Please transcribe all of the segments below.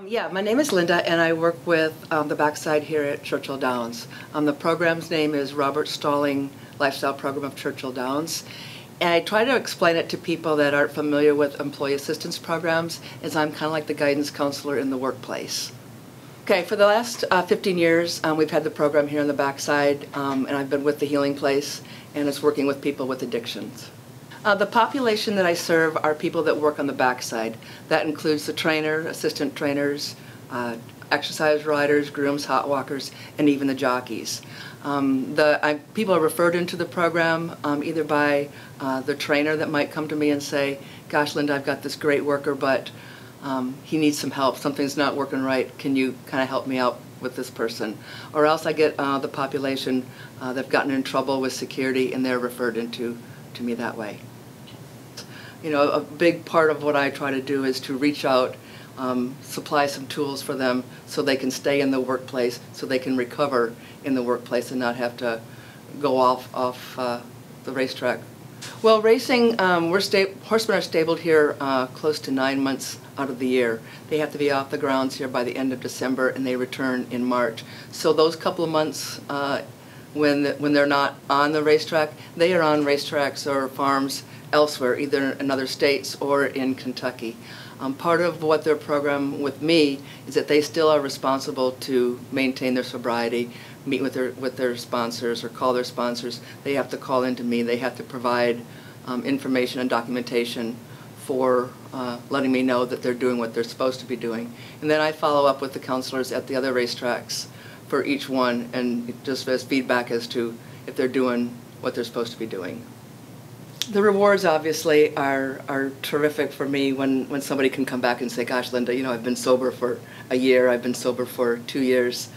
Yeah, my name is Linda, and I work with the backside here at Churchill Downs. The program's name is Robert Stalling Lifestyle Program of Churchill Downs. And I try to explain it to people that aren't familiar with employee assistance programs, as I'm kind of like the guidance counselor in the workplace. Okay, for the last 15 years, we've had the program here on the backside, and I've been with the HealingPlace, and it's working with people with addictions. The population that I serve are people that work on the backside. That includes the trainer, assistant trainers, exercise riders, grooms, hot walkers, and even the jockeys. People are referred into the program either by the trainer that might come to me and say, gosh, Linda, I've got this great worker, but he needs some help. Something's not working right. Can you kind of help me out with this person? Or else I get the population that've gotten in trouble with security, and they're referred into to me that way. You know, a big part of what I try to do is to reach out, supply some tools for them so they can stay in the workplace, so they can recover in the workplace and not have to go off the racetrack. Well, racing, horsemen are stabled here close to 9 months out of the year. They have to be off the grounds here by the end of December, and they return in March. So those couple of months when they're not on the racetrack, they are on racetracks or farms elsewhere, either in other states or in Kentucky. Part of what their program with me is that they still are responsible to maintain their sobriety, meet with their sponsors or call their sponsors. They have to call into me. They have to provide information and documentation for letting me know that they're doing what they're supposed to be doing. And then I follow up with the counselors at the other racetracks for each one, and just as feedback as to if they're doing what they're supposed to be doing. The rewards obviously are terrific for me when somebody can come back and say, gosh, Linda, you know, I've been sober for a year, I've been sober for 2 years.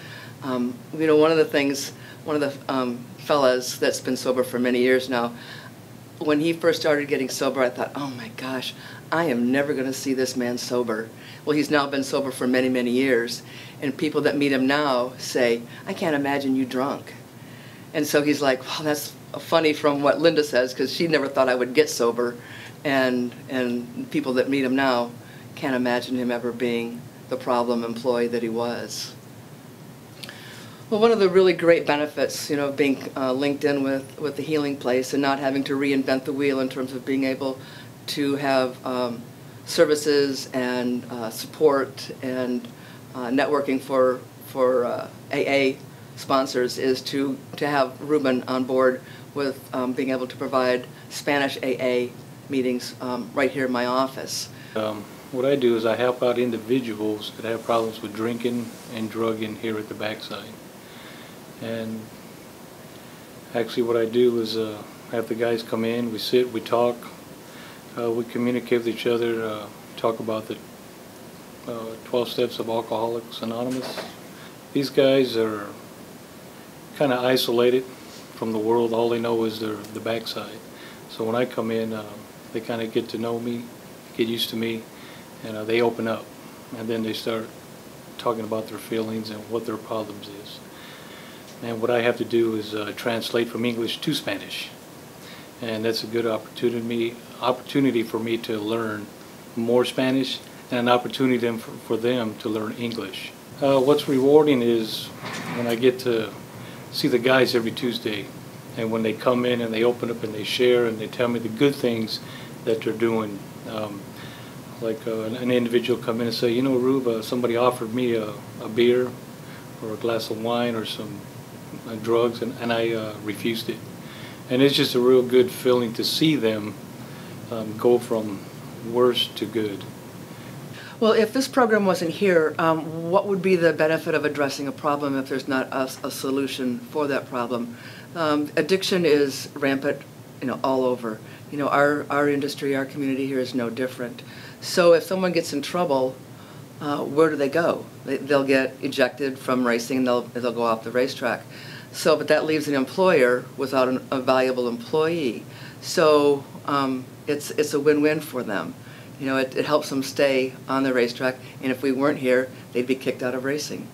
You know, one of the fellas that's been sober for many years now, when he first started getting sober, I thought, oh my gosh, I am never going to see this man sober. Well, he's now been sober for many, many years, and people that meet him now say, I can't imagine you drunk. And so he's like, well, that's funny from what Linda says, because she never thought I would get sober, and people that meet him now can't imagine him ever being the problem employee that he was. Well, one of the really great benefits, you know, of being linked in with the HealingPlace and not having to reinvent the wheel in terms of being able to have services and support and networking for AA sponsors is to have Ruben on board with being able to provide Spanish AA meetings right here in my office. What I do is I help out individuals that have problems with drinking and drugging here at the backside. And actually what I do is have the guys come in, we sit, we talk, we communicate with each other, talk about the 12 steps of Alcoholics Anonymous. These guys are kind of isolated from the world. All they know is the backside. So when I come in, they kind of get to know me, get used to me, and they open up. And then they start talking about their feelings and what their problems is. And what I have to do is translate from English to Spanish. And that's a good opportunity for me to learn more Spanish, and an opportunity for them to learn English. What's rewarding is when I get to see the guys every Tuesday, and when they come in and they open up and they share and they tell me the good things that they're doing. Like an individual come in and say, you know, Rube, somebody offered me a beer or a glass of wine or some drugs, and I refused it. And it's just a real good feeling to see them go from worse to good. Well, if this program wasn't here, what would be the benefit of addressing a problem if there's not a solution for that problem? Addiction is rampant, you know, all over. You know, our industry, our community here is no different. So if someone gets in trouble, where do they go? They'll get ejected from racing, they'll go off the racetrack. So, but that leaves an employer without a valuable employee. So it's a win-win for them. You know, it helps them stay on the racetrack, and if we weren't here, they'd be kicked out of racing.